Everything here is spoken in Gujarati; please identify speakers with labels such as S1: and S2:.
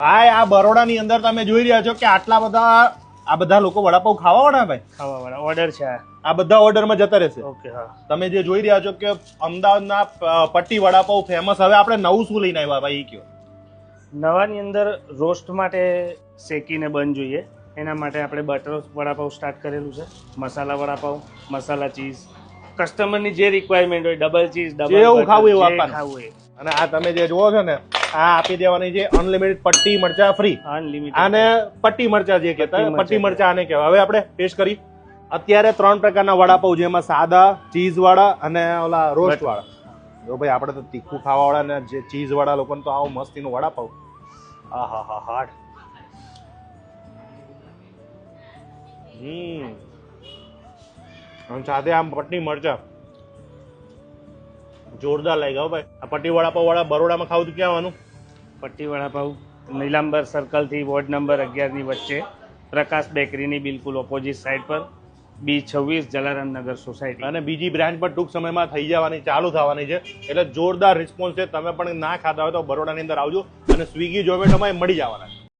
S1: ભાઈ આ બરોડાની અંદર તમે જોઈ રહ્યા છો કે આ બધા લોકો વડાપાઉં ખાવાવાળા ભાઈ
S2: ખાવાવાળા ઓર્ડર છે
S1: આ બધા ઓર્ડરમાં જતા રહેશે.
S2: ઓકે હા
S1: તમે જે જોઈ રહ્યા છો કે અમદાવાદના પટ્ટી વડાપાઉં ફેમસ. હવે આપણે નવું શું લઈને આવ્યા ભાઈ કયો?
S2: નવાની અંદર રોસ્ટ માટે શેકીને બન જોઈએ, એના માટે આપણે બટર વડાપાઉં સ્ટાર્ટ કરેલું છે. મસાલા વડાપાઉં, મસાલા ચીઝ, કસ્ટમરની જે રિક્વાયરમેન્ટ હોય, ડબલ ચીઝ,
S1: જેવું ખાવું એવું
S2: જે
S1: આપવાનું.
S2: ખાવું એ
S1: અને આ તમે જે જુઓ છો ને આ આપી દેવાની છે અનલિમિટેડ પટ્ટી મરચા ફ્રી.
S2: અનલિમિટેડ.
S1: આને પટ્ટી મરચા જે કહેતા
S2: પટ્ટી મરચાં.
S1: પટ્ટી મરચા આને કહેવાય. હવે આપણે ટેસ્ટ કરી. અત્યારે 3 પ્રકારના વડાપાઉં, જેમાં સાદા, ચીઝ વાળા અને ઓલા રોસ્ટ વાળા. જો ભાઈ આપણે તો તીખું ખાવા વાળા ને જે ચીઝ વાળા લોકોને તો આવું મસ્તીનું વડાપાઉં. આહા હા હાડ. અને સાથે આમ પટ્ટી મરચા જોરદાર લાગ્યા હો ભાઈ. આ પટ્ટી વડાપાઉં વાળા બરોડામાં ખાવું તો ક્યાં આવવાનું?
S2: પટ્ટી વડાપાઉં નીલાંબર સર્કલથી વોર્ડ નંબર 11 ની વચ્ચે, પ્રકાશ બેકરીની બિલકુલ ઓપોઝિટ સાઈડ પર, B26 જલારામ નગર સોસાયટી.
S1: અને બીજી બ્રાન્ચ પણ ટૂંક સમયમાં થઈ જવાની, ચાલુ થવાની છે. એટલે જોરદાર રિસ્પોન્સ છે. તમે પણ ના ખાતા હોય તો બરોડાની અંદર આવજો અને સ્વિગી ઝોમેટોમાં મળી જવાના.